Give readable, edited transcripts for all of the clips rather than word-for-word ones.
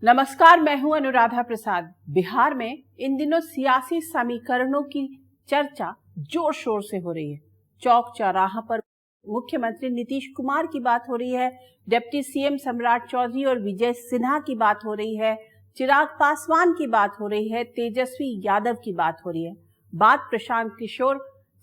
नमस्कार, मैं हूं अनुराधा प्रसाद। बिहार में इन दिनों सियासी समीकरणों की चर्चा जोर शोर से हो रही है। चौक चौराहा पर मुख्यमंत्री नीतीश कुमार की बात हो रही है, डिप्टी सीएम सम्राट चौधरी और विजय सिन्हा की बात हो रही है, चिराग पासवान की बात हो रही है, तेजस्वी यादव की बात हो रही है, बात प्रशांत किशोर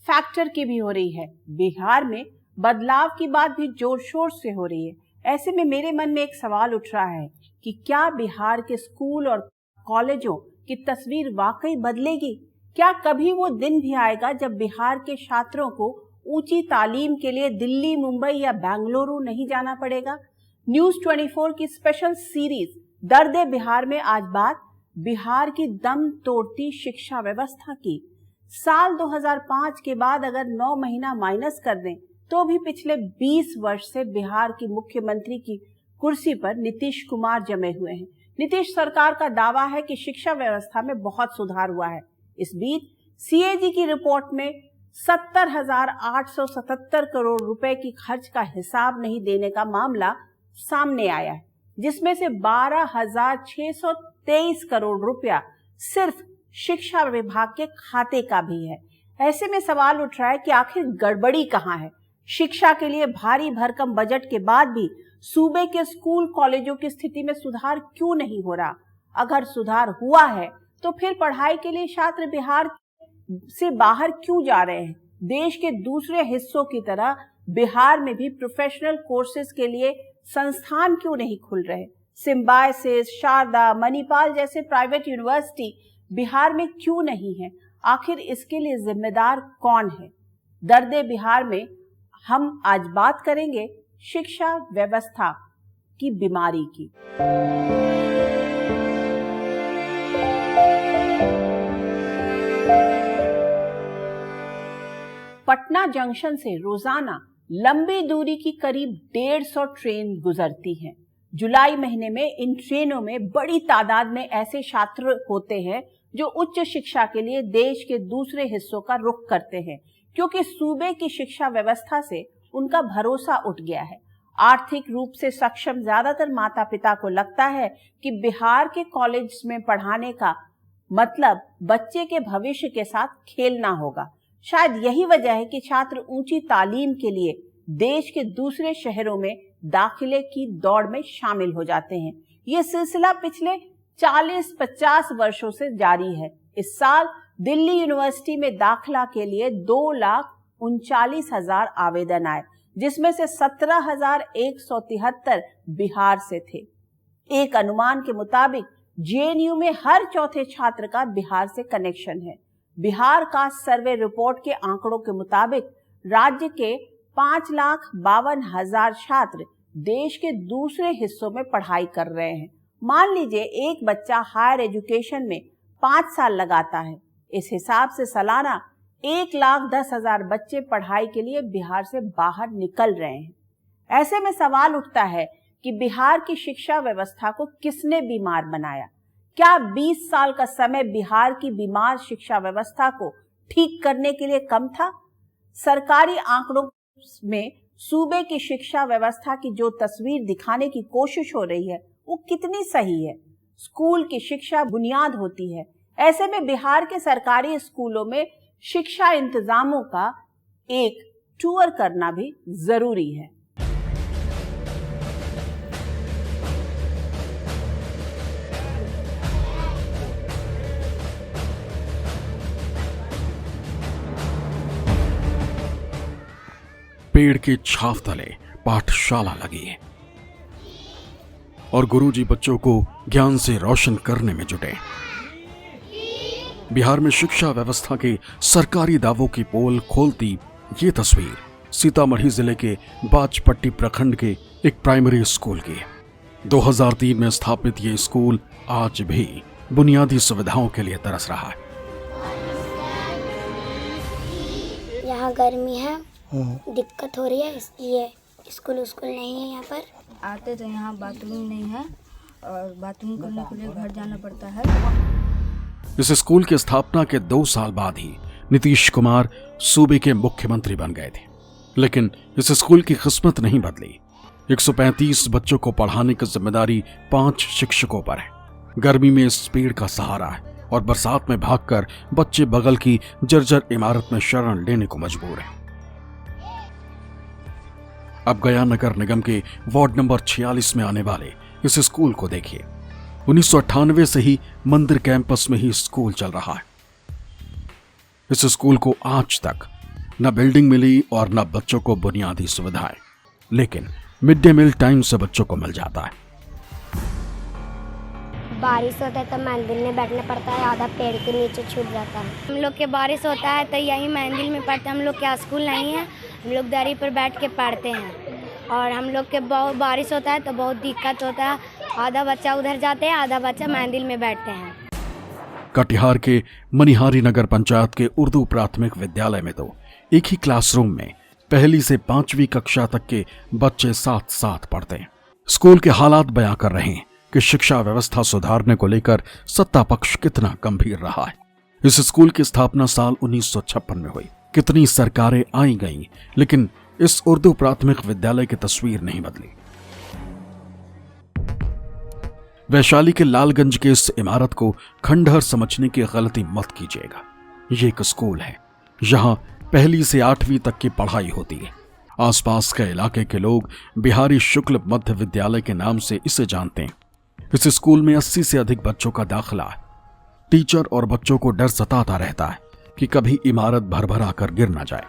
फैक्टर की भी हो रही है। बिहार में बदलाव की बात भी जोर शोर से हो रही है। ऐसे में मेरे मन में एक सवाल उठ रहा है कि क्या बिहार के स्कूल और कॉलेजों की तस्वीर वाकई बदलेगी? क्या कभी वो दिन भी आएगा जब बिहार के छात्रों को ऊंची तालीम के लिए दिल्ली, मुंबई या बेंगलुरु नहीं जाना पड़ेगा? न्यूज़ 24 की स्पेशल सीरीज दर्द बिहार में आज बात बिहार की दम तोड़ती शिक्षा व्यवस्था की। साल 2005 के बाद अगर 9 महीना माइनस कर दें तो भी पिछले 20 वर्ष से बिहार की मुख्यमंत्री की कुर्सी पर नीतीश कुमार जमे हुए हैं। नीतीश सरकार का दावा है कि शिक्षा व्यवस्था में बहुत सुधार हुआ है। इस बीच सीएजी की रिपोर्ट में 70,877 करोड़ रुपए की खर्च का हिसाब नहीं देने का मामला सामने आया है, जिसमें से 12,623 करोड़ रुपया सिर्फ शिक्षा विभाग के खाते का भी है। ऐसे में सवाल उठ रहा है कि आखिर गड़बड़ी कहाँ है? शिक्षा के लिए भारी भरकम बजट के बाद भी सूबे के स्कूल कॉलेजों की स्थिति में सुधार क्यों नहीं हो रहा? अगर सुधार हुआ है तो फिर पढ़ाई के लिए छात्र बिहार से बाहर क्यों जा रहे हैं? देश के दूसरे हिस्सों की तरह बिहार में भी प्रोफेशनल कोर्सेज के लिए संस्थान क्यों नहीं खुल रहे? सिम्बायसिस, शारदा, मणिपाल जैसे प्राइवेट यूनिवर्सिटी बिहार में क्यों नहीं है? आखिर इसके लिए जिम्मेदार कौन है? दर्द बिहार में हम आज बात करेंगे शिक्षा व्यवस्था की बीमारी की। पटना जंक्शन से रोजाना लंबी दूरी की करीब 150 ट्रेन गुजरती हैं। जुलाई महीने में इन ट्रेनों में बड़ी तादाद में ऐसे छात्र होते हैं जो उच्च शिक्षा के लिए देश के दूसरे हिस्सों का रुख करते हैं, क्योंकि सूबे की शिक्षा व्यवस्था से उनका भरोसा उठ गया है। आर्थिक रूप से सक्षम ज्यादातर माता पिता को लगता है कि बिहार के कॉलेज में पढ़ाने का मतलब बच्चे के भविष्य के साथ खेलना होगा। शायद यही वजह है कि छात्र ऊंची तालीम के लिए देश के दूसरे शहरों में दाखिले की दौड़ में शामिल हो जाते हैं। ये सिलसिला पिछले 40-50 वर्षों से जारी है। इस साल दिल्ली यूनिवर्सिटी में दाखिला के लिए 2,39,000 आवेदन आए, जिसमें से 17,173 बिहार से थे। एक अनुमान के मुताबिक जेएनयू में हर चौथे छात्र का बिहार से कनेक्शन है। बिहार का सर्वे रिपोर्ट के आंकड़ों के मुताबिक राज्य के 5,52,000 छात्र देश के दूसरे हिस्सों में पढ़ाई कर रहे हैं। मान लीजिए एक बच्चा हायर एजुकेशन में 5 साल लगाता है। इस हिसाब से सालाना 1,10,000 बच्चे पढ़ाई के लिए बिहार से बाहर निकल रहे हैं। ऐसे में सवाल उठता है कि बिहार की शिक्षा व्यवस्था को किसने बीमार बनाया? क्या 20 साल का समय बिहार की बीमार शिक्षा व्यवस्था को ठीक करने के लिए कम था? सरकारी आंकड़ों में सूबे की शिक्षा व्यवस्था की जो तस्वीर दिखाने की कोशिश हो रही है वो कितनी सही है? स्कूल की शिक्षा बुनियाद होती है। ऐसे में बिहार के सरकारी स्कूलों में शिक्षा इंतजामों का एक टूर करना भी जरूरी है। पेड़ की छाव तले पाठशाला लगी और गुरुजी बच्चों को ज्ञान से रोशन करने में जुटे। बिहार में शिक्षा व्यवस्था के सरकारी दावों की पोल खोलती ये तस्वीर सीतामढ़ी जिले के बाजपट्टी प्रखंड के एक प्राइमरी स्कूल की। 2003 में स्थापित ये स्कूल आज भी बुनियादी सुविधाओं के लिए तरस रहा है। यहाँ गर्मी है, दिक्कत हो रही है, इसलिए स्कूल नहीं है। यहाँ पर आते तो यहाँ बाथरूम नहीं है और बाथरूम करने के लिए घर जाना पड़ता है। इस स्कूल की स्थापना के 2 साल बाद ही नीतीश कुमार सूबे के मुख्यमंत्री बन गए थे, लेकिन इस स्कूल की किस्मत नहीं बदली। 135 बच्चों को पढ़ाने की जिम्मेदारी 5 शिक्षकों पर है। गर्मी में इस पेड़ का सहारा है और बरसात में भागकर बच्चे बगल की जर्जर इमारत में शरण लेने को मजबूर हैं। अब गया नगर निगम के वार्ड नंबर 46 में आने वाले इस स्कूल को देखिए। 1998 से ही मंदिर कैंपस में ही स्कूल चल रहा है। इस स्कूल को आज तक न बिल्डिंग मिली और न बच्चों को बुनियादी सुविधाएं, लेकिन मिड डे मील टाइम से बच्चों को मिल जाता है। बारिश होता है तो मंदिर में बैठना पड़ता है, आधा पेड़ के नीचे छूट जाता है। हम लोग के बारिश होता है तो यही मंदिर में पढ़ते हैं। हम लोग के स्कूल नहीं है, हम लोग दरी पर बैठ के पढ़ते हैं। और हम लोग के बहुत बारिश होता है तो बहुत दिक्कत होता है। आधा बच्चा उधर जाते हैं, आधा बच्चा मंदिर में बैठते हैं। कटिहार के मनिहारी नगर पंचायत के उर्दू प्राथमिक विद्यालय में तो एक ही क्लासरूम में पहली से 5वीं कक्षा तक के बच्चे साथ साथ पढ़ते हैं। स्कूल के हालात बयां कर रहे हैं कि शिक्षा व्यवस्था सुधारने को लेकर सत्ता पक्ष कितना गंभीर रहा है। इस स्कूल की स्थापना साल 1956 में हुई। कितनी सरकारें आई गईं, लेकिन इस उर्दू प्राथमिक विद्यालय की तस्वीर नहीं बदली। वैशाली के लालगंज के इस इमारत को खंडहर समझने की गलती मत कीजिएगा। ये एक स्कूल है, यहां पहली से 8वीं तक की पढ़ाई होती है। आसपास के इलाके के लोग बिहारी शुक्ल मध्य विद्यालय के नाम से इसे जानते हैं। इस स्कूल में 80 से अधिक बच्चों का दाखिला है। टीचर और बच्चों को डर सताता रहता है कि कभी इमारत भरभरा कर गिर ना जाए।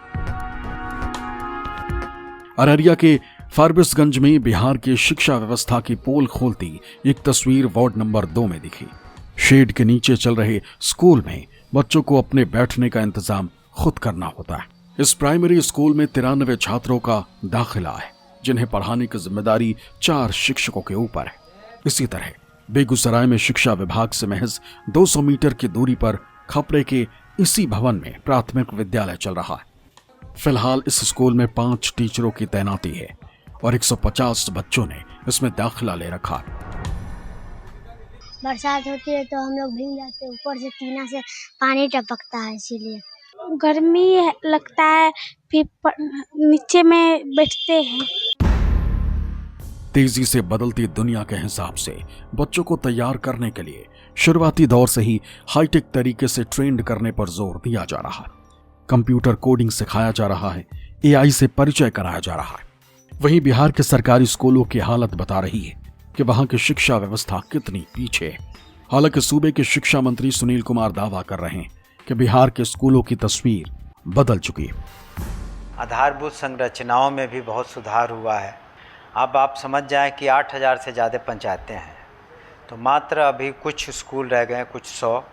अररिया के फारबिसगंज में बिहार की शिक्षा व्यवस्था की पोल खोलती एक तस्वीर वार्ड नंबर 2 में दिखी। शेड के नीचे चल रहे स्कूल में बच्चों को अपने बैठने का इंतजाम खुद करना होता है। इस प्राइमरी स्कूल में 93 छात्रों का दाखिला है, जिन्हें पढ़ाने की जिम्मेदारी 4 शिक्षकों के ऊपर है। इसी तरह बेगूसराय में शिक्षा विभाग से महज 200 मीटर की दूरी पर खपरे के इसी भवन में प्राथमिक विद्यालय चल रहा है। फिलहाल इस स्कूल में 5 टीचरों की तैनाती है और 150 बच्चों ने इसमें दाखिला ले रखा है। बरसात होती है तो हम लोग भीग जाते हैं, ऊपर से टीना से पानी टपकता है, इसीलिए गर्मी लगता है, फिर नीचे में बैठते हैं। तेजी से बदलती दुनिया के हिसाब से बच्चों को तैयार करने के लिए शुरुआती दौर से ही हाईटेक तरीके से ट्रेंड करने पर जोर दिया जा रहा है। कंप्यूटर कोडिंग सिखाया जा रहा है, एआई से परिचय कराया जा रहा है। वहीं बिहार के सरकारी स्कूलों की हालत बता रही है कि वहां की शिक्षा व्यवस्था कितनी पीछे है। हालांकि सूबे के शिक्षा मंत्री सुनील कुमार दावा कर रहे हैं कि बिहार के स्कूलों की तस्वीर बदल चुकी है। आधारभूत संरचनाओं में भी बहुत सुधार हुआ है। अब आप समझ जाएं कि 8000 से ज़्यादा पंचायतें हैं, तो मात्र अभी कुछ स्कूल रह गए, कुछ 100,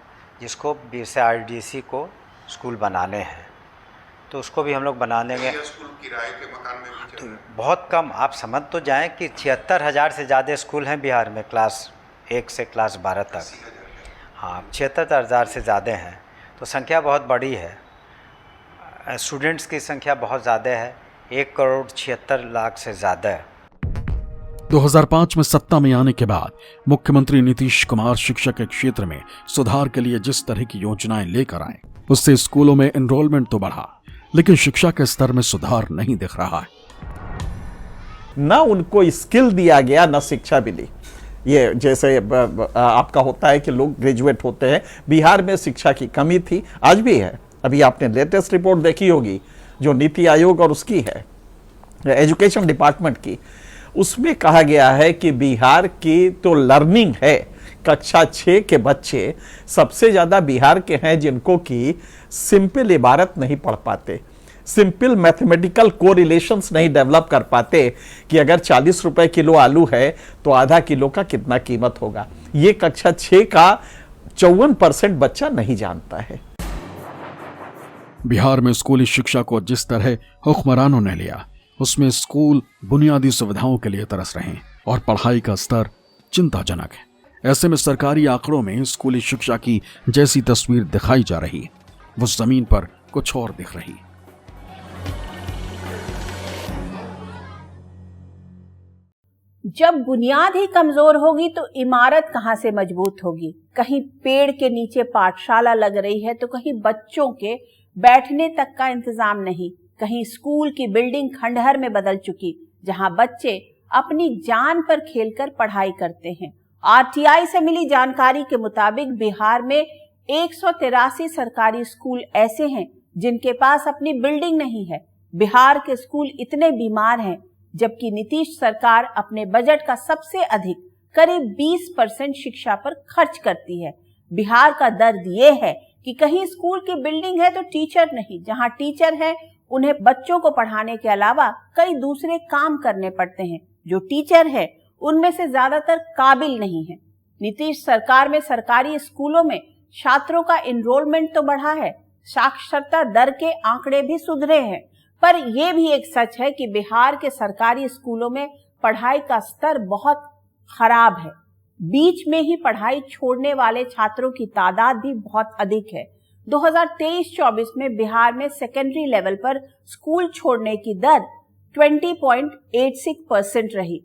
जिसको BSRDC को स्कूल बनाने हैं, तो उसको भी हम लोग बना लेंगे। स्कूल किराए के मकान में भी तो बहुत कम, आप समझ तो जाएं कि 76,000 से ज़्यादा स्कूल हैं बिहार में, क्लास 1 से क्लास 12 तक। हाँ, 76,000 से ज़्यादा हैं, तो संख्या बहुत बड़ी है। स्टूडेंट्स की संख्या बहुत ज़्यादा है, 1,76,00,000 से ज़्यादा है। 2005 में सत्ता में आने के बाद मुख्यमंत्री नीतीश कुमार शिक्षा के क्षेत्र में सुधार के लिए जिस तरह की योजनाएं लेकर आए, उससे स्कूलों में एनरोलमेंट तो बढ़ा, लेकिन शिक्षा के स्तर में सुधार नहीं दिख रहा है। न उनको स्किल दिया गया, न शिक्षा मिली। ये जैसे आपका होता है कि लोग ग्रेजुएट होते हैं, बिहार में शिक्षा की कमी थी, आज भी है। अभी आपने लेटेस्ट रिपोर्ट देखी होगी जो नीति आयोग और उसकी है, एजुकेशन डिपार्टमेंट की, उसमें कहा गया है कि बिहार की तो लर्निंग है, कक्षा 6 के बच्चे सबसे ज़्यादा बिहार के हैं जिनको कि सिंपल इबारत नहीं पढ़ पाते, सिंपल मैथमेटिकल कोरिलेशंस नहीं डेवलप कर पाते कि अगर 40 रुपए किलो आलू है तो आधा किलो का कितना कीमत होगा। ये कक्षा 6 का 54% बच्चा नहीं जानता है। बिहार में स्कूली शिक्षा को जिस तरह हुक्मरानों ने लिया, उसमें स्कूल बुनियादी सुविधाओं के लिए तरस रहे हैं और पढ़ाई का स्तर चिंताजनक है। ऐसे में सरकारी आंकड़ों में स्कूली शिक्षा की जैसी तस्वीर दिखाई जा रही है, वो जमीन पर कुछ और दिख रही है। जब बुनियाद ही कमजोर होगी तो इमारत कहां से मजबूत होगी। कहीं पेड़ के नीचे पाठशाला लग रही है तो कहीं बच्चों के बैठने तक का इंतजाम नहीं। कहीं स्कूल की बिल्डिंग खंडहर में बदल चुकी, जहां बच्चे अपनी जान पर खेलकर पढ़ाई करते हैं। आरटीआई से मिली जानकारी के मुताबिक बिहार में 183 सरकारी स्कूल ऐसे हैं जिनके पास अपनी बिल्डिंग नहीं है। बिहार के स्कूल इतने बीमार हैं, जबकि नीतीश सरकार अपने बजट का सबसे अधिक करीब 20% शिक्षा पर खर्च करती है। बिहार का दर्द ये है कि कहीं स्कूल की बिल्डिंग है तो टीचर नहीं, जहां टीचर है उन्हें बच्चों को पढ़ाने के अलावा कई दूसरे काम करने पड़ते हैं। जो टीचर है उनमें से ज्यादातर काबिल नहीं है। नीतीश सरकार में सरकारी स्कूलों में छात्रों का एनरोलमेंट तो बढ़ा है, साक्षरता दर के आंकड़े भी सुधरे हैं, पर यह भी एक सच है कि बिहार के सरकारी स्कूलों में पढ़ाई का स्तर बहुत खराब है। बीच में ही पढ़ाई छोड़ने वाले छात्रों की तादाद भी बहुत अधिक है। 2023-24 में बिहार में सेकेंडरी लेवल पर स्कूल छोड़ने की दर 20.86% रही।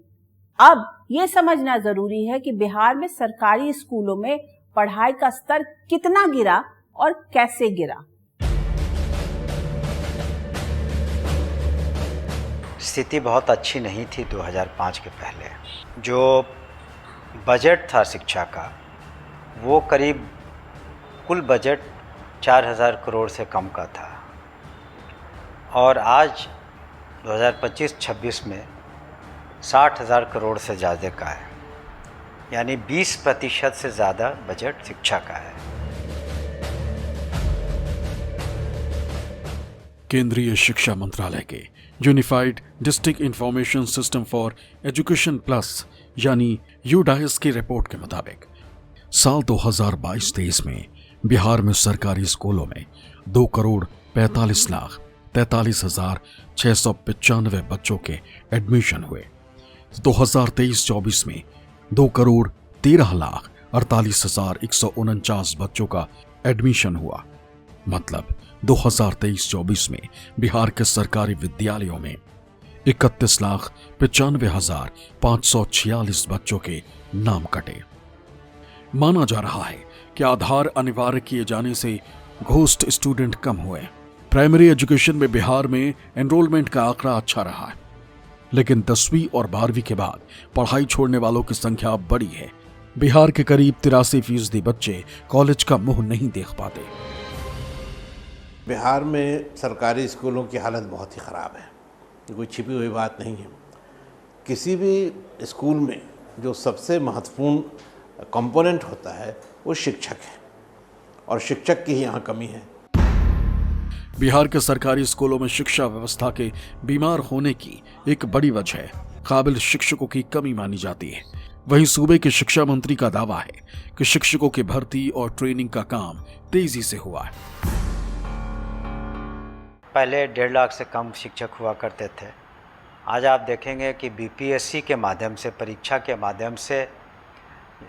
अब ये समझना जरूरी है कि बिहार में सरकारी स्कूलों में पढ़ाई का स्तर कितना गिरा और कैसे गिरा। स्थिति बहुत अच्छी नहीं थी 2005 के पहले। जो बजट था शिक्षा का वो करीब कुल बजट 4000 करोड़ से कम का था, और आज 2025-26 में 60,000 करोड़ से ज़्यादा का है, यानी 20% से ज़्यादा बजट शिक्षा का है। केंद्रीय शिक्षा मंत्रालय के unified district information system for education plus यानी यूडाइस की रिपोर्ट के मुताबिक साल 2022-23 में बिहार में सरकारी स्कूलों में 2,45,43,695 बच्चों के एडमिशन हुए। 2023-24 में 2,13,48,149 बच्चों का एडमिशन हुआ। मतलब 2023-24 में बिहार के सरकारी विद्यालयों में 31,95,546 बच्चों के नाम कटे। माना जा रहा है कि आधार अनिवार्य किए जाने से घोस्ट स्टूडेंट कम हुए। प्राइमरी एजुकेशन में बिहार में एनरोलमेंट का आंकड़ा अच्छा रहा है, लेकिन 10वीं और 12वीं के बाद पढ़ाई छोड़ने वालों की संख्या बड़ी है। बिहार के करीब 83% बच्चे कॉलेज का मुंह नहीं देख पाते। बिहार में सरकारी स्कूलों की हालत बहुत ही ख़राब है, कोई छिपी हुई बात नहीं है। किसी भी स्कूल में जो सबसे महत्वपूर्ण कंपोनेंट होता है वो शिक्षक है, और शिक्षक की ही यहाँ कमी है। बिहार के सरकारी स्कूलों में शिक्षा व्यवस्था के बीमार होने की एक बड़ी वजह काबिल शिक्षकों की कमी मानी जाती है। वहीं सूबे के शिक्षा मंत्री का दावा है कि शिक्षकों की भर्ती और ट्रेनिंग का काम तेजी से हुआ है। पहले 1.5 लाख से कम शिक्षक हुआ करते थे। आज आप देखेंगे कि बीपीएससी के माध्यम से, परीक्षा के माध्यम से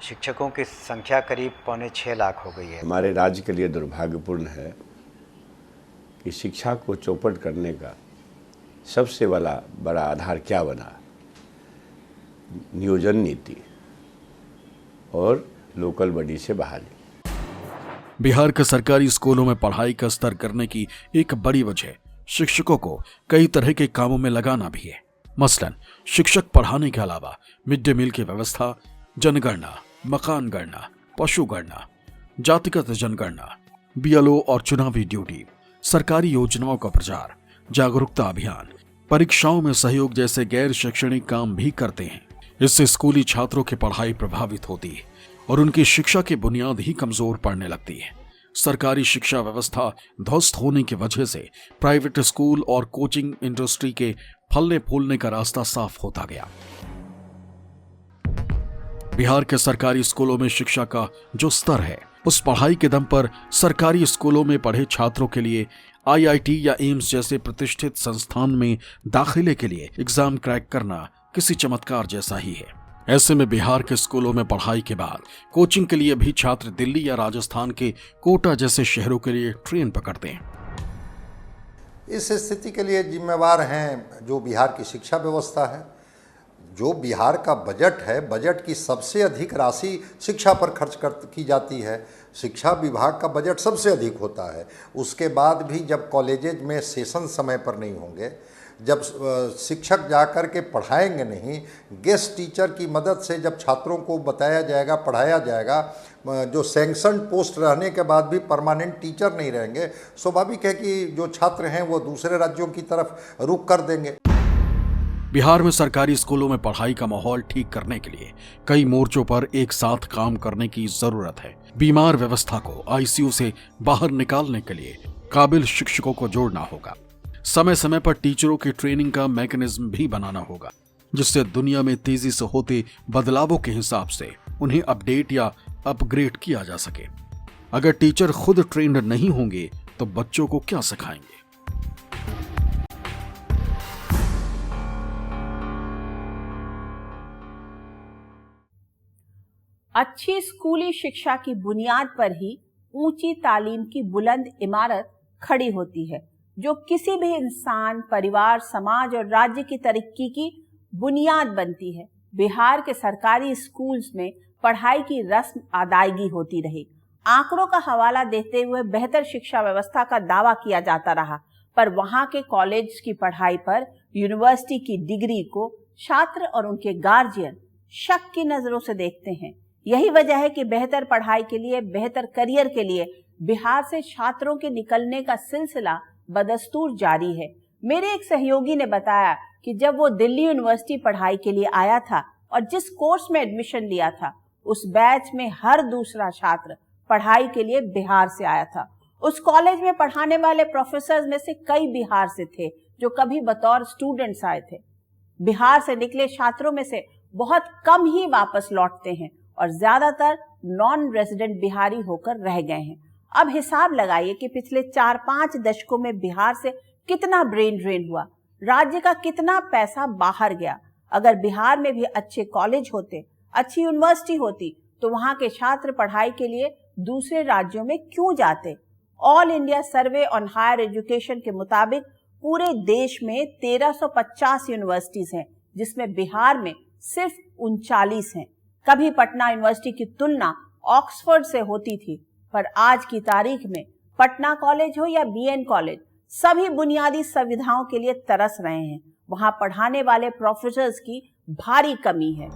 शिक्षकों की संख्या करीब 5.25 लाख हो गई है। हमारे राज्य के लिए दुर्भाग्यपूर्ण है कि शिक्षा को चौपट करने का सबसे बड़ा आधार क्या बना? नियोजन नीति और लोकल बॉडी से बहाली। बिहार के सरकारी स्कूलों में पढ़ाई का स्तर करने की एक बड़ी वजह शिक्षकों को कई तरह के कामों में लगाना भी है। मसलन शिक्षक पढ़ाने के अलावा मिड डे मील की व्यवस्था, जनगणना, मकान गणना, पशु गणना, जातिगत जनगणना, बीएलओ और चुनावी ड्यूटी, सरकारी योजनाओं का प्रचार, जागरूकता अभियान, परीक्षाओं में सहयोग जैसे गैर शैक्षणिक काम भी करते हैं। इससे स्कूली छात्रों की पढ़ाई प्रभावित होती है और उनकी शिक्षा की बुनियाद ही कमजोर पड़ने लगती है। सरकारी शिक्षा व्यवस्था ध्वस्त होने की वजह से प्राइवेट स्कूल और कोचिंग इंडस्ट्री के फलने फूलने का रास्ता साफ होता गया। बिहार के सरकारी स्कूलों में शिक्षा का जो स्तर है, उस पढ़ाई के दम पर सरकारी स्कूलों में पढ़े छात्रों के लिए आईआईटी या एम्स जैसे प्रतिष्ठित संस्थान में दाखिले के लिए एग्जाम क्रैक करना किसी चमत्कार जैसा ही है। ऐसे में बिहार के स्कूलों में पढ़ाई के बाद कोचिंग के लिए भी छात्र दिल्ली या राजस्थान के कोटा जैसे शहरों के लिए ट्रेन पकड़ते हैं। इस स्थिति के लिए जिम्मेवार हैं जो बिहार की शिक्षा व्यवस्था है। जो बिहार का बजट है, बजट की सबसे अधिक राशि शिक्षा पर खर्च की जाती है। शिक्षा विभाग का बजट सबसे अधिक होता है। उसके बाद भी जब कॉलेजेज में सेशन समय पर नहीं होंगे, जब शिक्षक जाकर के पढ़ाएंगे नहीं, गेस्ट टीचर की मदद से जब छात्रों को बताया जाएगा, पढ़ाया जाएगा, जो सैंक्शन पोस्ट रहने के बाद भी परमानेंट टीचर नहीं रहेंगे, स्वाभाविक है कि जो छात्र हैं वो दूसरे राज्यों की तरफ रुख कर देंगे। बिहार में सरकारी स्कूलों में पढ़ाई का माहौल ठीक करने के लिए कई मोर्चों पर एक साथ काम करने की जरूरत है। बीमार व्यवस्था को आईसीयू से बाहर निकालने के लिए काबिल शिक्षकों को जोड़ना होगा। समय समय पर टीचरों की ट्रेनिंग का मैकेनिज्म भी बनाना होगा, जिससे दुनिया में तेजी से होते बदलावों के हिसाब से उन्हें अपडेट या अपग्रेड किया जा सके। अगर टीचर खुद ट्रेंड नहीं होंगे तो बच्चों को क्या सिखाएंगे? अच्छी स्कूली शिक्षा की बुनियाद पर ही ऊंची तालीम की बुलंद इमारत खड़ी होती है, जो किसी भी इंसान, परिवार, समाज और राज्य की तरक्की की बुनियाद बनती है। बिहार के सरकारी स्कूल्स में पढ़ाई की रस्म अदायगी होती रही। आंकड़ों का हवाला देते हुए बेहतर शिक्षा व्यवस्था का दावा किया जाता रहा, पर वहां के कॉलेज की पढ़ाई पर यूनिवर्सिटी की डिग्री को छात्र और उनके गार्जियन शक की नजरों से देखते हैं। यही वजह है कि बेहतर पढ़ाई के लिए, बेहतर करियर के लिए बिहार से छात्रों के निकलने का सिलसिला बदस्तूर जारी है। मेरे एक सहयोगी ने बताया कि जब वो दिल्ली यूनिवर्सिटी पढ़ाई के लिए आया था और जिस कोर्स में एडमिशन लिया था, उस बैच में हर दूसरा छात्र पढ़ाई के लिए बिहार से आया था। उस कॉलेज में पढ़ाने वाले प्रोफेसर में से कई बिहार से थे, जो कभी बतौर स्टूडेंट्स आए थे। बिहार से निकले छात्रों में से बहुत कम ही वापस लौटते हैं और ज्यादातर नॉन रेजिडेंट बिहारी होकर रह गए हैं। अब हिसाब लगाइए कि पिछले 4-5 दशकों में बिहार से कितना ब्रेन ड्रेन हुआ, राज्य का कितना पैसा बाहर गया। अगर बिहार में भी अच्छे कॉलेज होते, अच्छी यूनिवर्सिटी होती, तो वहां के छात्र पढ़ाई के लिए दूसरे राज्यों में क्यों जाते? All India survey on higher education के मुताबिक पूरे देश में 1350 यूनिवर्सिटीज हैं, जिसमें बिहार में सिर्फ 39 हैं। कभी पटना यूनिवर्सिटी की तुलना ऑक्सफोर्ड से होती थी, पर आज की तारीख में पटना कॉलेज हो या बीएन कॉलेज, सभी बुनियादी सुविधाओं के लिए तरस रहे हैं। वहां पढ़ाने वाले प्रोफेसर्स की भारी कमी है।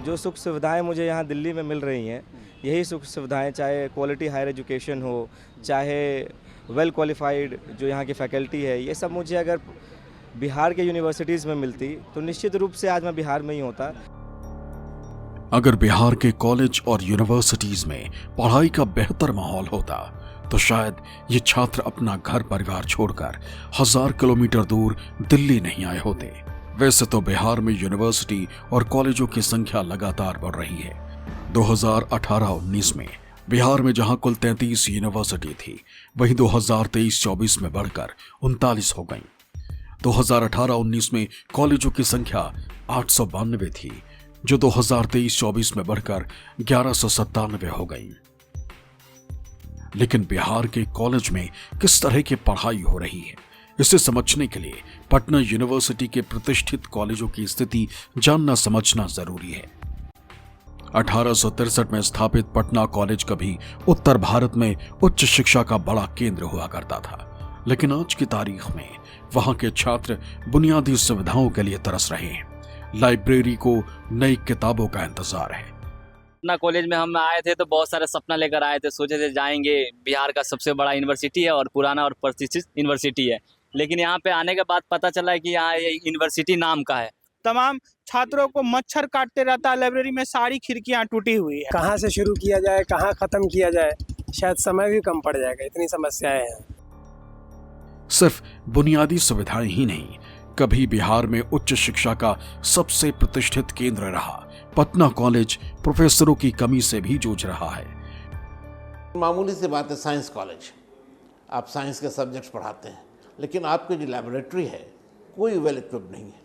जो सुख सुविधाएं मुझे यहाँ दिल्ली में मिल रही हैं, यही सुख सुविधाएं, चाहे क्वालिटी हायर एजुकेशन हो, चाहे वेल क्वालिफाइड जो यहाँ की फैकल्टी है, ये सब मुझे अगर बिहार के यूनिवर्सिटीज़ में मिलती तो निश्चित रूप से आज मैं बिहार में ही होता। अगर बिहार के कॉलेज और यूनिवर्सिटीज में पढ़ाई का बेहतर माहौल होता तो शायद ये छात्र अपना घर परिवार छोड़कर 1000 किलोमीटर दूर दिल्ली नहीं आए होते। वैसे तो बिहार में यूनिवर्सिटी और कॉलेजों की संख्या लगातार बढ़ रही है। 2018-19 में बिहार में जहां कुल 33 यूनिवर्सिटी थी, वहीं 2023-24 में बढ़कर 39 हो गई। 2018-19 में कॉलेजों की संख्या 892 थी, जो 2023-24 में बढ़कर 1197 हो गई। लेकिन बिहार के कॉलेज में किस तरह की पढ़ाई हो रही है, इसे समझने के लिए पटना यूनिवर्सिटी के प्रतिष्ठित कॉलेजों की स्थिति जानना समझना जरूरी है। 1863 में स्थापित पटना कॉलेज कभी उत्तर भारत में उच्च शिक्षा का बड़ा केंद्र हुआ करता था, लेकिन आज की तारीख में वहां के छात्र बुनियादी सुविधाओं के लिए तरस रहे हैं। लाइब्रेरी को नई किताबों का इंतजार है। पटना कॉलेज में हम आए थे तो बहुत सारे सपना लेकर आए थे, सोचे थे जाएंगे, बिहार का सबसे बड़ा यूनिवर्सिटी है और पुराना और प्रतिष्ठित यूनिवर्सिटी है। लेकिन यहाँ पे आने के बाद पता चला कि यहाँ ये यूनिवर्सिटी नाम का है। तमाम छात्रों को मच्छर काटते रहता है, लाइब्रेरी में सारी खिड़कियां टूटी हुई है। कहाँ से शुरू किया जाए, कहाँ खत्म किया जाए, शायद समय भी कम पड़ जाएगा, इतनी समस्याएं हैं। सिर्फ बुनियादी सुविधाएं ही नहीं, कभी बिहार में उच्च शिक्षा का सबसे प्रतिष्ठित केंद्र रहा पटना कॉलेज प्रोफेसरों की कमी से भी जूझ रहा है। मामूली सी बात है, साइंस कॉलेज, आप साइंस के सब्जेक्ट्स पढ़ाते हैं, लेकिन आपकी जो लैबोरेटरी है कोई वेल इक्विप्ड नहीं है।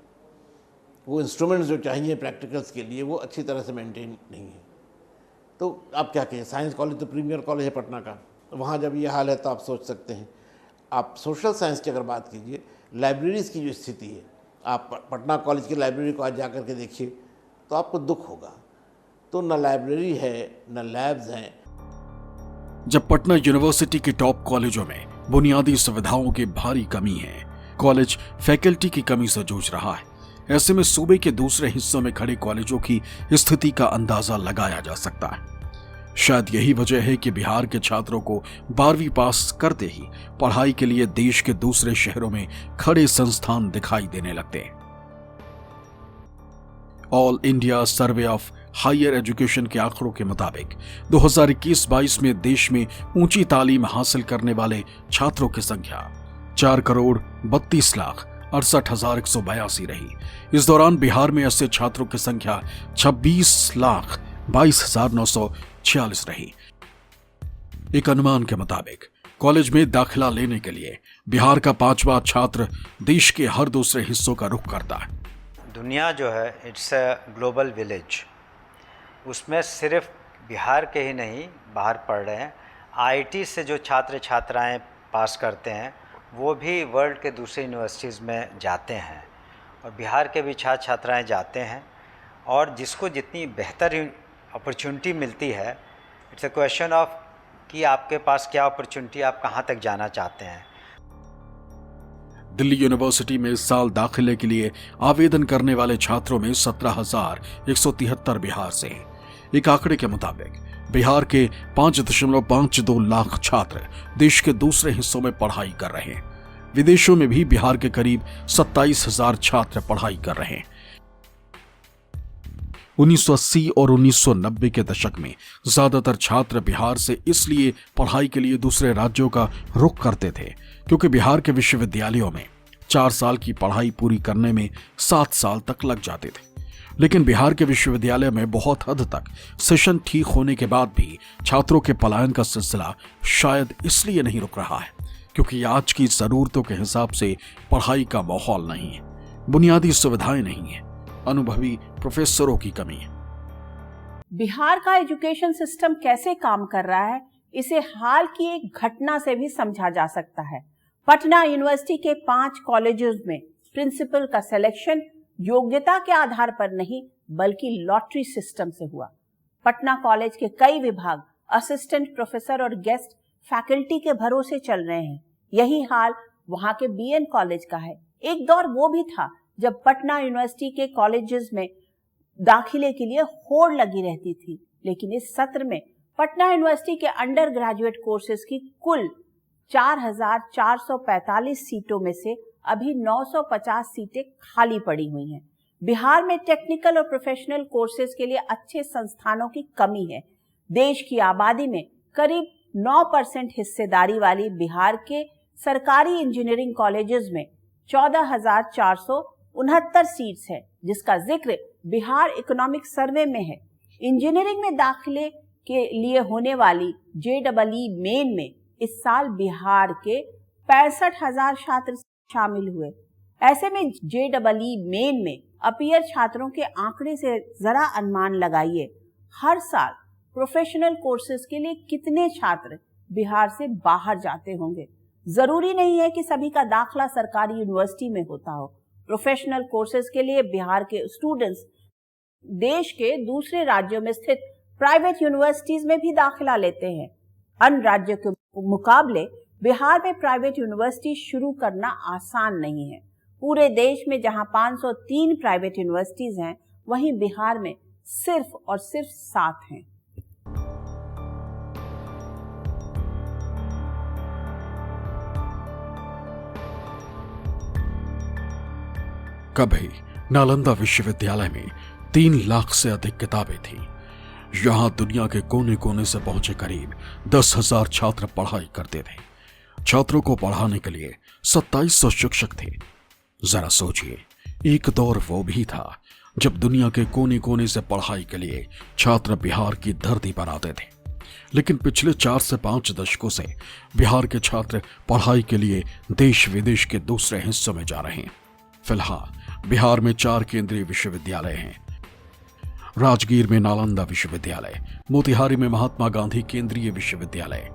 वो इंस्ट्रूमेंट्स जो चाहिए प्रैक्टिकल्स के लिए वो अच्छी तरह से मेंटेन नहीं है। तो आप क्या कहें, साइंस कॉलेज तो प्रीमियर कॉलेज है पटना का, वहाँ जब ये हाल है तो आप सोच सकते हैं। आप सोशल साइंस की अगर बात कीजिए, लाइब्रेरीज़ की जो स्थिति है, आप पटना कॉलेज की लाइब्रेरी को आज जा कर के देखिए तो आपको दुख होगा। तो न लाइब्रेरी है, न लैब्स हैं। जब पटना यूनिवर्सिटी के टॉप कॉलेजों में बुनियादी सुविधाओं की भारी कमी है, कॉलेज फैकल्टी की कमी से जूझ रहा है, ऐसे में सूबे के दूसरे हिस्सों में खड़े कॉलेजों की स्थिति का अंदाजा लगाया जा सकता है। शायद यही वजह है कि बिहार के छात्रों को 12वीं पास करते ही पढ़ाई के लिए देश के दूसरे शहरों में खड़े संस्थान दिखाई देने लगते हैं। All India survey of higher education के आंकड़ों के मुताबिक 2021-22 में देश में ऊंची तालीम हासिल करने वाले छात्रों की संख्या 4,32,68,182 रही। इस दौरान बिहार में ऐसे छात्रों की संख्या 26,22,946 रही। एक अनुमान के मुताबिक कॉलेज में दाखिला लेने के लिए बिहार का 5वां छात्र देश के हर दूसरे हिस्सों का रुख करता है। दुनिया जो है इट्स अ ग्लोबल विलेज, उसमें सिर्फ बिहार के ही नहीं बाहर पढ़ रहे हैं। आईआईटी से जो छात्र छात्राएं पास करते हैं वो भी वर्ल्ड के दूसरे यूनिवर्सिटीज़ में जाते हैं और बिहार के भी छात्र छात्राएं जाते हैं। और जिसको जितनी बेहतर अपॉर्चुनिटी मिलती है, इट्स अ क्वेश्चन ऑफ कि आपके पास क्या अपॉर्चुनिटी, आप कहाँ तक जाना चाहते हैं। दिल्ली यूनिवर्सिटी में इस साल दाखिले के लिए आवेदन करने वाले छात्रों में 17,173 बिहार से हैं। एक आंकड़े के मुताबिक बिहार के 5.52 लाख छात्र देश के दूसरे हिस्सों में पढ़ाई कर रहे हैं। विदेशों में भी बिहार के करीब 27,000 छात्र पढ़ाई कर रहे हैं। 1980 और 1990 के दशक में ज्यादातर छात्र बिहार से इसलिए पढ़ाई के लिए दूसरे राज्यों का रुख करते थे क्योंकि बिहार के विश्वविद्यालयों में 4 साल की पढ़ाई पूरी करने में 7 साल तक लग जाते थे। लेकिन बिहार के विश्वविद्यालय में बहुत हद तक सेशन ठीक होने के बाद भी छात्रों के पलायन का सिलसिला शायद इसलिए नहीं रुक रहा है क्योंकि आज की जरूरतों के हिसाब से पढ़ाई का माहौल नहीं है, बुनियादी सुविधाएं नहीं है, अनुभवी प्रोफेसरों की कमी है। बिहार का एजुकेशन सिस्टम कैसे काम कर रहा है, इसे हाल की एक घटना से भी समझा जा सकता है। पटना यूनिवर्सिटी के 5 कॉलेजेस में प्रिंसिपल का सिलेक्शन योग्यता के आधार पर नहीं बल्कि लॉटरी सिस्टम से हुआ। पटना कॉलेज के कई विभाग असिस्टेंट प्रोफेसर और गेस्ट फैकल्टी के भरोसे चल रहे हैं। यही हाल वहां के बीएन कॉलेज का है। एक दौर वो भी था जब पटना यूनिवर्सिटी के कॉलेजेस में दाखिले के लिए होड़ लगी रहती थी, लेकिन इस सत्र में पटना यूनिवर्सिटी के अंडर ग्रेजुएट कोर्सेज की कुल 4,445 सीटों में से अभी 950 सीटें खाली पड़ी हुई हैं। बिहार में टेक्निकल और प्रोफेशनल कोर्सेज के लिए अच्छे संस्थानों की कमी है। देश की आबादी में करीब 9% हिस्सेदारी वाली बिहार के सरकारी इंजीनियरिंग कॉलेजेस में 14,469 सीट्स है, जिसका जिक्र बिहार इकोनॉमिक सर्वे में है। इंजीनियरिंग में दाखिले के लिए होने वाली JEE मेन में इस साल बिहार के 65,000 छात्र शामिल हुए। ऐसे में JEE मेन में अपीयर छात्रों के आंकड़े से जरा अनुमान लगाइए, हर साल प्रोफेशनल कोर्सेज के लिए कितने छात्र बिहार से बाहर जाते होंगे। जरूरी नहीं है कि सभी का दाखला सरकारी यूनिवर्सिटी में होता हो। प्रोफेशनल कोर्सेज के लिए बिहार के स्टूडेंट्स देश के दूसरे राज्यों में स्थित प्राइवेट यूनिवर्सिटीज में भी दाखिला लेते हैं। अन्य राज्यों के मुकाबले बिहार में प्राइवेट यूनिवर्सिटी शुरू करना आसान नहीं है। पूरे देश में जहां 503 प्राइवेट यूनिवर्सिटीज हैं, वहीं बिहार में सिर्फ और सिर्फ 7 हैं। कभी नालंदा विश्वविद्यालय में 3 लाख से अधिक किताबें थीं। यहां दुनिया के कोने कोने से पहुंचे करीब 10,000 छात्र पढ़ाई करते थे। छात्रों को पढ़ाने के लिए 2700 शिक्षक थे। जरा सोचिए, एक दौर वो भी था जब दुनिया के कोने कोने से पढ़ाई के लिए छात्र बिहार की धरती पर आते थे। लेकिन पिछले 4 से 5 दशकों से बिहार के छात्र पढ़ाई के लिए देश विदेश के दूसरे हिस्सों में जा रहे हैं। फिलहाल बिहार में 4 केंद्रीय विश्वविद्यालय हैं। राजगीर में नालंदा विश्वविद्यालय, मोतिहारी में महात्मा गांधी केंद्रीय विश्वविद्यालय,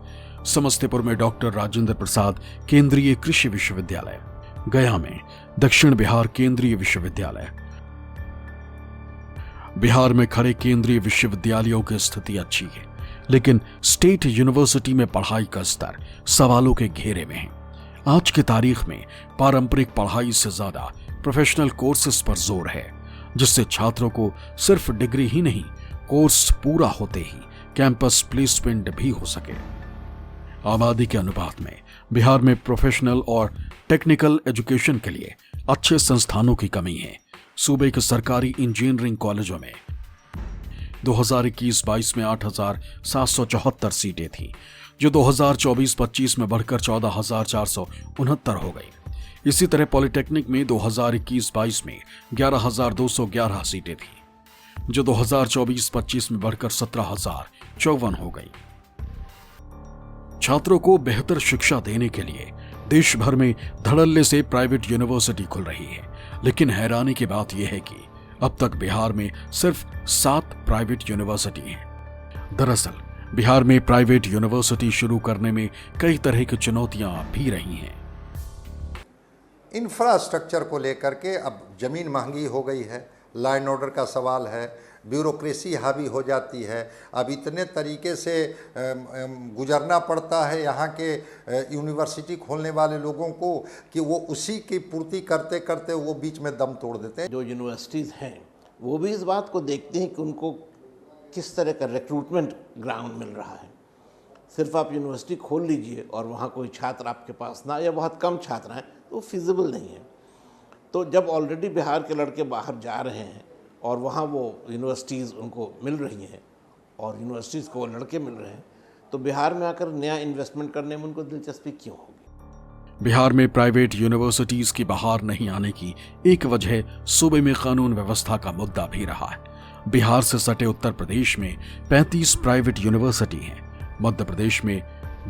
समस्तीपुर में डॉक्टर राजेंद्र प्रसाद केंद्रीय कृषि विश्वविद्यालय, गया में दक्षिण बिहार केंद्रीय विश्वविद्यालय। बिहार में खड़े केंद्रीय विश्वविद्यालयों की स्थिति अच्छी है, लेकिन स्टेट यूनिवर्सिटी में पढ़ाई का स्तर सवालों के घेरे में है। आज की तारीख में पारंपरिक पढ़ाई से ज्यादा प्रोफेशनल कोर्सेज पर जोर है, जिससे छात्रों को सिर्फ डिग्री ही नहीं, कोर्स पूरा होते ही कैंपस प्लेसमेंट भी हो सके। आबादी के अनुपात में बिहार में प्रोफेशनल और टेक्निकल एजुकेशन के लिए अच्छे संस्थानों की कमी है। सूबे के सरकारी इंजीनियरिंग कॉलेजों में 2021-22 में 8,774 सीटें थी, जो 2024-25 में बढ़कर 14,469 हो गई। इसी तरह पॉलिटेक्निक में 2021-22 में 11,211 सीटें थी, जो 2024-25 में बढ़कर 17,054 हो गई। छात्रों को बेहतर शिक्षा देने के लिए देश भर में धड़ल्ले से प्राइवेट यूनिवर्सिटी खुल रही है, लेकिन हैरानी की बात यह है कि अब तक बिहार में सिर्फ 7 प्राइवेट यूनिवर्सिटी हैं। दरअसल बिहार में प्राइवेट यूनिवर्सिटी शुरू करने में कई तरह की चुनौतियां भी रही हैं। इंफ्रास्ट्रक्चर को लेकर के अब ज़मीन महंगी हो गई है, लॉ एंड ऑर्डर का सवाल है, ब्यूरोक्रेसी हावी हो जाती है। अब इतने तरीके से गुजरना पड़ता है यहाँ के यूनिवर्सिटी खोलने वाले लोगों को कि वो उसी की पूर्ति करते करते वो बीच में दम तोड़ देते हैं। जो यूनिवर्सिटीज़ हैं वो भी इस बात को देखते हैं कि उनको किस तरह का रिक्रूटमेंट ग्राउंड मिल रहा है। सिर्फ आप यूनिवर्सिटी खोल लीजिए और वहाँ कोई छात्र आपके पास ना या बहुत कम छात्र हैं तो फिजिबल नहीं है। तो जब ऑलरेडी बिहार के लड़के बाहर जा रहे हैं और वहाँ वो यूनिवर्सिटीज़ उनको मिल रही हैं और यूनिवर्सिटीज़ को वो लड़के मिल रहे हैं, तो बिहार में आकर नया इन्वेस्टमेंट करने में उनको दिलचस्पी क्यों होगी? बिहार में प्राइवेट यूनिवर्सिटीज की बाहर नहीं आने की एक वजह सूबे में कानून व्यवस्था का मुद्दा भी रहा है। बिहार से सटे उत्तर प्रदेश में 35 प्राइवेट यूनिवर्सिटी हैं, मध्य प्रदेश में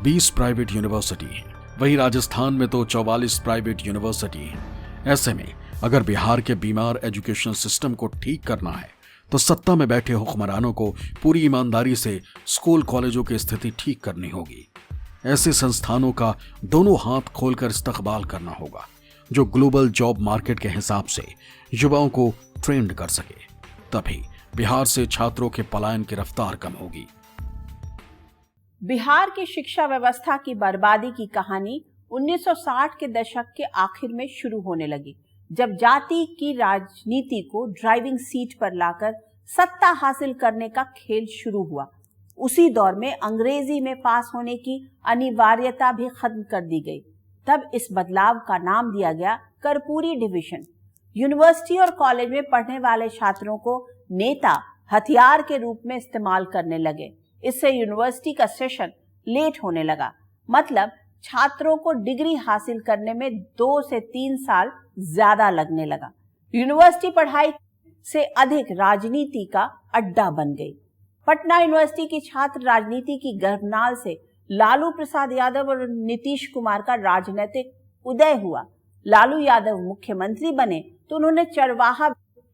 20 प्राइवेट यूनिवर्सिटी हैं, वहीं राजस्थान में तो 44 प्राइवेट यूनिवर्सिटी हैं। ऐसे में अगर बिहार के बीमार एजुकेशन सिस्टम को ठीक करना है तो सत्ता में बैठे हुक्मरानों को पूरी ईमानदारी से स्कूल कॉलेजों की स्थिति ठीक करनी होगी। ऐसे संस्थानों का दोनों हाथ खोलकर इस्तकबाल करना होगा, जो ग्लोबल जॉब मार्केट के हिसाब से युवाओं को ट्रेंड कर सके। तभी बिहार से छात्रों के पलायन की रफ्तार कम होगी। बिहार की शिक्षा व्यवस्था की बर्बादी की कहानी 1960 के दशक के आखिर में शुरू होने लगी, जब जाति की राजनीति को ड्राइविंग सीट पर लाकर सत्ता हासिल करने का खेल शुरू हुआ। उसी दौर में अंग्रेजी में पास होने की अनिवार्यता भी खत्म कर दी गई। तब इस बदलाव का नाम दिया गया कर्पूरी डिवीजन। यूनिवर्सिटी और कॉलेज में पढ़ने वाले छात्रों को नेता हथियार के रूप में इस्तेमाल करने लगे। इससे यूनिवर्सिटी का सेशन लेट होने लगा, मतलब छात्रों को डिग्री हासिल करने में 2 से 3 साल ज्यादा लगने लगा। यूनिवर्सिटी पढ़ाई से अधिक राजनीति का अड्डा बन गई। पटना यूनिवर्सिटी की छात्र राजनीति की गर्भनाल से लालू प्रसाद यादव और नीतीश कुमार का राजनीतिक उदय हुआ। लालू यादव मुख्यमंत्री बने तो उन्होंने चरवाहा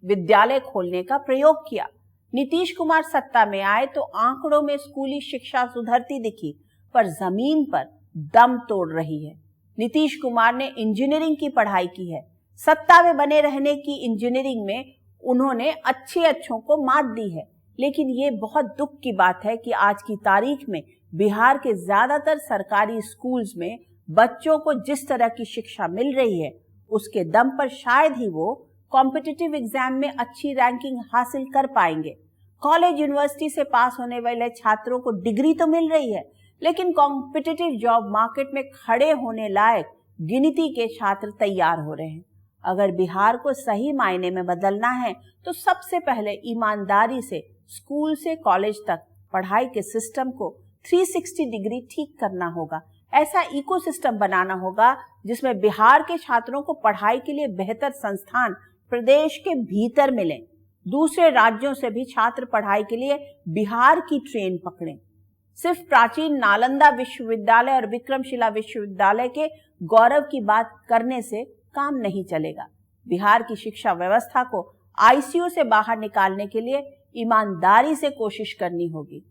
विद्यालय खोलने का प्रयोग किया। नीतीश कुमार सत्ता में आए तो आंकड़ों में स्कूली शिक्षा सुधरती दिखी, पर जमीन पर दम तोड़ रही है। नीतीश कुमार ने इंजीनियरिंग की पढ़ाई की है। सत्ता में बने रहने की इंजीनियरिंग में उन्होंने अच्छों को मात दी है। लेकिन ये बहुत दुख की बात है कि आज की तारीख में बिहार के ज्यादातर सरकारी स्कूल्स में बच्चों को जिस तरह की शिक्षा मिल रही है, उसके दम पर शायद ही वो कॉम्पिटिटिव एग्जाम में अच्छी रैंकिंग हासिल कर पाएंगे। कॉलेज यूनिवर्सिटी से पास होने वाले छात्रों को डिग्री तो मिल रही है, लेकिन कॉम्पिटिटिव जॉब मार्केट में खड़े होने लायक गिनती के छात्र तैयार हो रहे हैं। अगर बिहार को सही मायने में बदलना है तो सबसे पहले ईमानदारी से स्कूल से कॉलेज तक पढ़ाई के सिस्टम को 360 डिग्री ठीक करना होगा। ऐसा इकोसिस्टम बनाना होगा जिसमें बिहार के छात्रों को पढ़ाई के लिए बेहतर संस्थान प्रदेश के भीतर मिले। दूसरे राज्यों से भी छात्र पढ़ाई के लिए बिहार की ट्रेन पकड़ें। सिर्फ प्राचीन नालंदा विश्वविद्यालय और विक्रमशिला विश्वविद्यालय के गौरव की बात करने से काम नहीं चलेगा। बिहार की शिक्षा व्यवस्था को आईसीयू से बाहर निकालने के लिए ईमानदारी से कोशिश करनी होगी।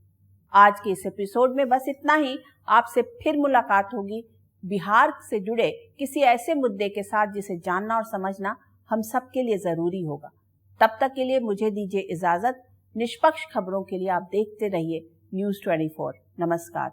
आज के इस एपिसोड में बस इतना ही। आपसे फिर मुलाकात होगी बिहार से जुड़े किसी ऐसे मुद्दे के साथ जिसे जानना और समझना हम सबके लिए जरूरी होगा। तब तक के लिए मुझे दीजिए इजाजत। निष्पक्ष खबरों के लिए आप देखते रहिए News 24। नमस्कार।